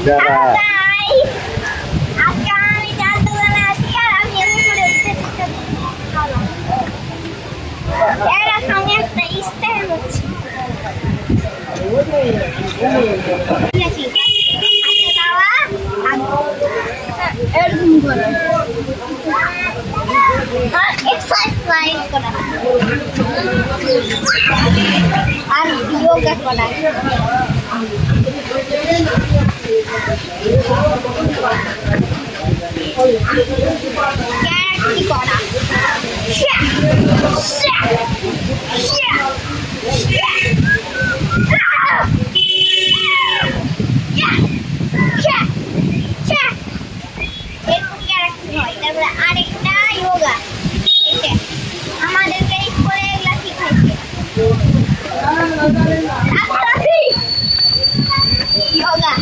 যারা আজকে আমি চার দোকানে আছি আর আমি এমন করে এরা সঙ্গে একটা ইস্তেহার হচ্ছে এরকম করে এক্সারসাইজ করা আর যোগা করা ক্যারাটে করা আরেকটা যোগা আমাদেরকে স্কুলে এগুলা শিখাইছে যোগা